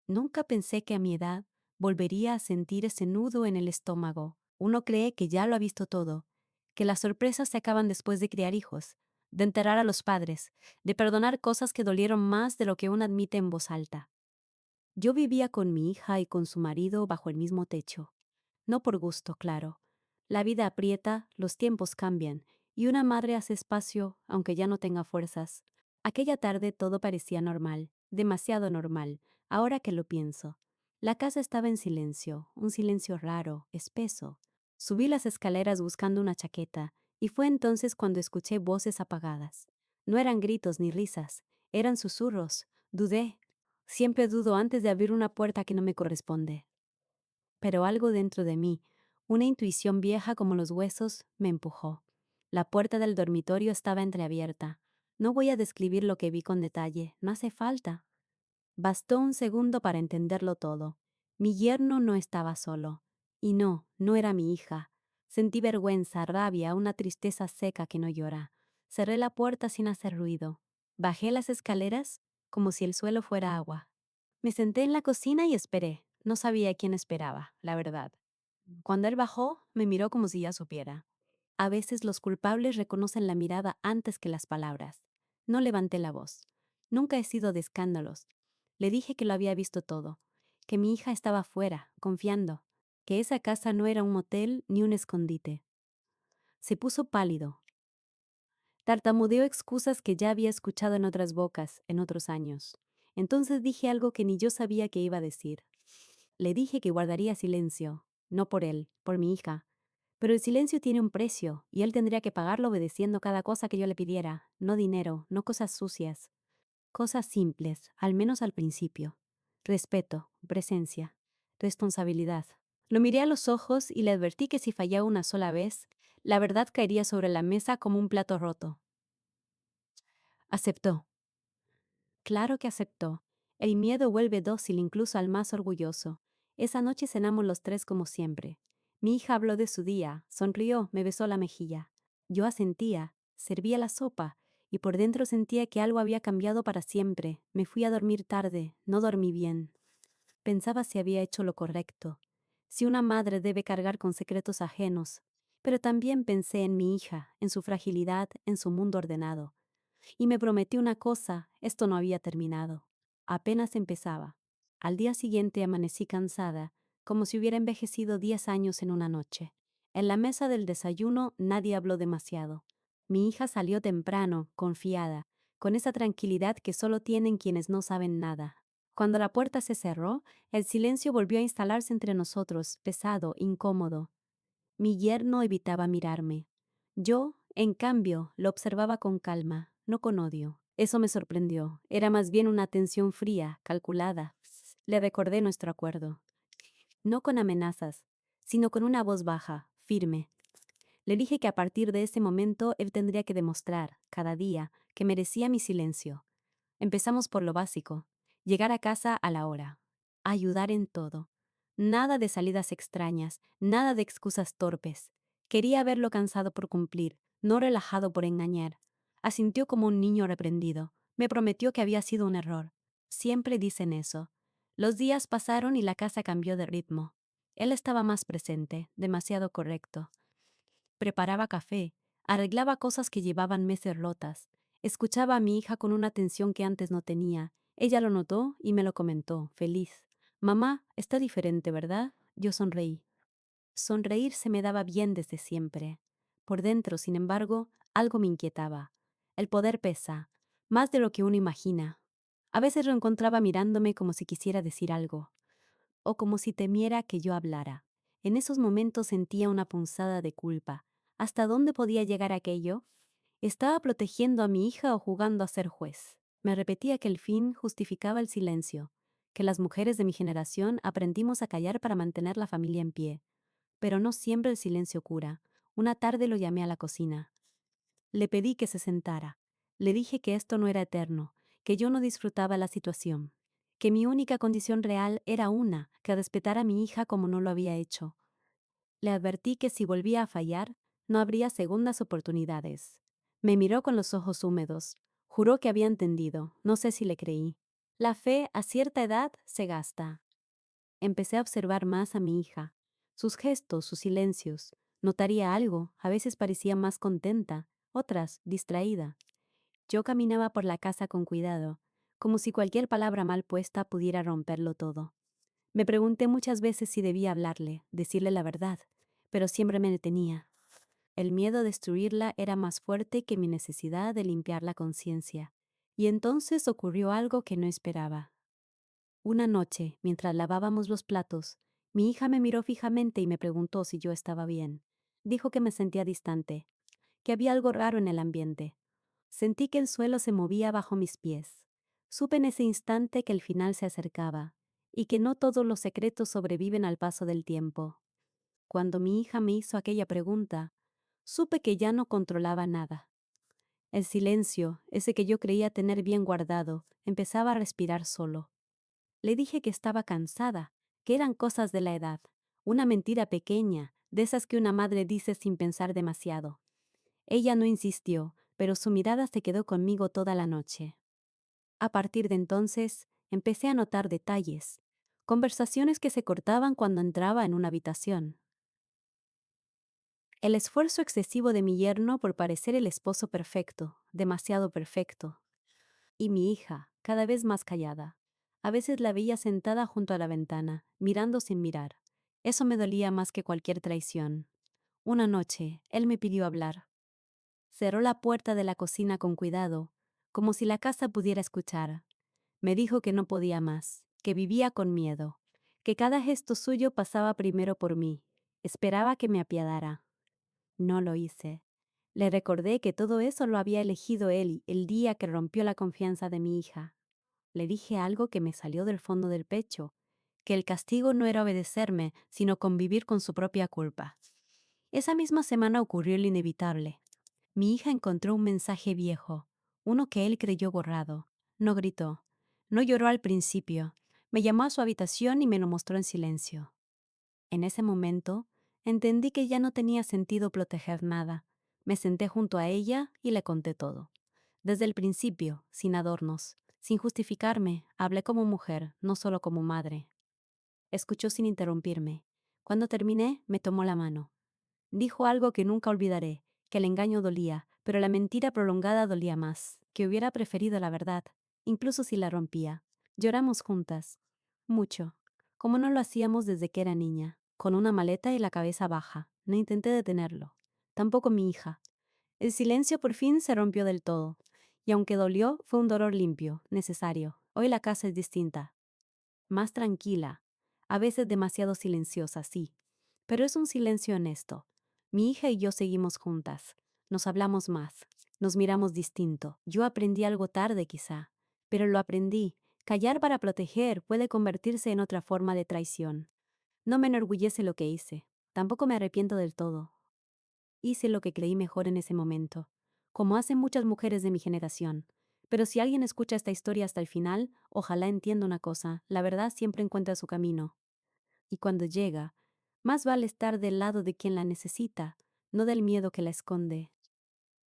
Nunca pensé que a mi edad volvería a sentir ese nudo en el estómago. Uno cree que ya lo ha visto todo, que las sorpresas se acaban después de criar hijos, de enterrar a los padres, de perdonar cosas que dolieron más de lo que uno admite en voz alta. Yo vivía con mi hija y con su marido bajo el mismo techo. No por gusto, claro. La vida aprieta, los tiempos cambian, y una madre hace espacio aunque ya no tenga fuerzas. Aquella tarde todo parecía normal, demasiado normal, ahora que lo pienso. La casa estaba en silencio, un silencio raro, espeso. Subí las escaleras buscando una chaqueta, y fue entonces cuando escuché voces apagadas. No eran gritos ni risas, eran susurros. Dudé. Siempre dudo antes de abrir una puerta que no me corresponde. Pero algo dentro de mí, una intuición vieja como los huesos, me empujó. La puerta del dormitorio estaba entreabierta. No voy a describir lo que vi con detalle, no hace falta. Bastó un segundo para entenderlo todo. Mi yerno no estaba solo. Y no, no era mi hija. Sentí vergüenza, rabia, una tristeza seca que no llora. Cerré la puerta sin hacer ruido. Bajé las escaleras como si el suelo fuera agua. Me senté en la cocina y esperé. No sabía quién esperaba, la verdad. Cuando él bajó, me miró como si ya supiera. A veces los culpables reconocen la mirada antes que las palabras. No levanté la voz. Nunca he sido de escándalos. Le dije que lo había visto todo, que mi hija estaba fuera, confiando, que esa casa no era un motel ni un escondite. Se puso pálido. Tartamudeó excusas que ya había escuchado en otras bocas, en otros años. Entonces dije algo que ni yo sabía que iba a decir. Le dije que guardaría silencio, no por él, por mi hija. Pero el silencio tiene un precio, y él tendría que pagarlo obedeciendo cada cosa que yo le pidiera. No dinero, no cosas sucias. Cosas simples, al menos al principio. Respeto, presencia, responsabilidad. Lo miré a los ojos y le advertí que si fallaba una sola vez, la verdad caería sobre la mesa como un plato roto. Aceptó. Claro que aceptó. El miedo vuelve dócil incluso al más orgulloso. Esa noche cenamos los tres como siempre. Mi hija habló de su día, sonrió, me besó la mejilla. Yo asentía, servía la sopa, y por dentro sentía que algo había cambiado para siempre. Me fui a dormir tarde, no dormí bien. Pensaba si había hecho lo correcto, si una madre debe cargar con secretos ajenos. Pero también pensé en mi hija, en su fragilidad, en su mundo ordenado. Y me prometí una cosa, esto no había terminado. Apenas empezaba. Al día siguiente amanecí cansada, como si hubiera envejecido 10 años en una noche. En la mesa del desayuno nadie habló demasiado. Mi hija salió temprano, confiada, con esa tranquilidad que solo tienen quienes no saben nada. Cuando la puerta se cerró, el silencio volvió a instalarse entre nosotros, pesado, incómodo. Mi yerno evitaba mirarme. Yo, en cambio, lo observaba con calma, no con odio. Eso me sorprendió. Era más bien una atención fría, calculada. Le recordé nuestro acuerdo. No con amenazas, sino con una voz baja, firme. Le dije que a partir de ese momento él tendría que demostrar, cada día, que merecía mi silencio. Empezamos por lo básico. Llegar a casa a la hora. Ayudar en todo. Nada de salidas extrañas, nada de excusas torpes. Quería verlo cansado por cumplir, no relajado por engañar. Asintió como un niño reprendido. Me prometió que había sido un error. Siempre dicen eso. Los días pasaron y la casa cambió de ritmo. Él estaba más presente, demasiado correcto. Preparaba café, arreglaba cosas que llevaban meses rotas. Escuchaba a mi hija con una atención que antes no tenía. Ella lo notó y me lo comentó, feliz. Mamá, está diferente, ¿verdad? Yo sonreí. Sonreír se me daba bien desde siempre. Por dentro, sin embargo, algo me inquietaba. El poder pesa, más de lo que uno imagina. A veces lo encontraba mirándome como si quisiera decir algo, o como si temiera que yo hablara. En esos momentos sentía una punzada de culpa. ¿Hasta dónde podía llegar aquello? ¿Estaba protegiendo a mi hija o jugando a ser juez? Me repetía que el fin justificaba el silencio, que las mujeres de mi generación aprendimos a callar para mantener la familia en pie. Pero no siempre el silencio cura. Una tarde lo llamé a la cocina. Le pedí que se sentara. Le dije que esto no era eterno, que yo no disfrutaba la situación, que mi única condición real era una, que respetar a mi hija como no lo había hecho. Le advertí que si volvía a fallar, no habría segundas oportunidades. Me miró con los ojos húmedos. Juró que había entendido. No sé si le creí. La fe a cierta edad se gasta. Empecé a observar más a mi hija. Sus gestos, sus silencios. Notaría algo, a veces parecía más contenta, otras distraída. Yo caminaba por la casa con cuidado, como si cualquier palabra mal puesta pudiera romperlo todo. Me pregunté muchas veces si debía hablarle, decirle la verdad, pero siempre me detenía. El miedo a destruirla era más fuerte que mi necesidad de limpiar la conciencia. Y entonces ocurrió algo que no esperaba. Una noche, mientras lavábamos los platos, mi hija me miró fijamente y me preguntó si yo estaba bien. Dijo que me sentía distante, que había algo raro en el ambiente. Sentí que el suelo se movía bajo mis pies. Supe en ese instante que el final se acercaba, y que no todos los secretos sobreviven al paso del tiempo. Cuando mi hija me hizo aquella pregunta, supe que ya no controlaba nada. El silencio, ese que yo creía tener bien guardado, empezaba a respirar solo. Le dije que estaba cansada, que eran cosas de la edad, una mentira pequeña, de esas que una madre dice sin pensar demasiado. Ella no insistió, pero su mirada se quedó conmigo toda la noche. A partir de entonces, empecé a notar detalles, conversaciones que se cortaban cuando entraba en una habitación. El esfuerzo excesivo de mi yerno por parecer el esposo perfecto, demasiado perfecto. Y mi hija, cada vez más callada. A veces la veía sentada junto a la ventana, mirando sin mirar. Eso me dolía más que cualquier traición. Una noche, él me pidió hablar. Cerró la puerta de la cocina con cuidado, como si la casa pudiera escuchar. Me dijo que no podía más, que vivía con miedo, que cada gesto suyo pasaba primero por mí. Esperaba que me apiadara. No lo hice. Le recordé que todo eso lo había elegido él el día que rompió la confianza de mi hija. Le dije algo que me salió del fondo del pecho, que el castigo no era obedecerme, sino convivir con su propia culpa. Esa misma semana ocurrió lo inevitable. Mi hija encontró un mensaje viejo, uno que él creyó borrado. No gritó, no lloró al principio. Me llamó a su habitación y me lo mostró en silencio. En ese momento, entendí que ya no tenía sentido proteger nada. Me senté junto a ella y le conté todo. Desde el principio, sin adornos, sin justificarme, hablé como mujer, no solo como madre. Escuchó sin interrumpirme. Cuando terminé, me tomó la mano. Dijo algo que nunca olvidaré, que el engaño dolía, pero la mentira prolongada dolía más, que hubiera preferido la verdad, incluso si la rompía. Lloramos juntas. Mucho. Como no lo hacíamos desde que era niña, con una maleta y la cabeza baja. No intenté detenerlo. Tampoco mi hija. El silencio por fin se rompió del todo, y aunque dolió, fue un dolor limpio, necesario. Hoy la casa es distinta. Más tranquila, a veces demasiado silenciosa, sí, pero es un silencio honesto. Mi hija y yo seguimos juntas, nos hablamos más, nos miramos distinto. Yo aprendí algo tarde quizá, pero lo aprendí. Callar para proteger puede convertirse en otra forma de traición. No me enorgullece lo que hice, tampoco me arrepiento del todo. Hice lo que creí mejor en ese momento, como hacen muchas mujeres de mi generación. Pero si alguien escucha esta historia hasta el final, ojalá entienda una cosa, la verdad siempre encuentra su camino. Y cuando llega, más vale estar del lado de quien la necesita, no del miedo que la esconde.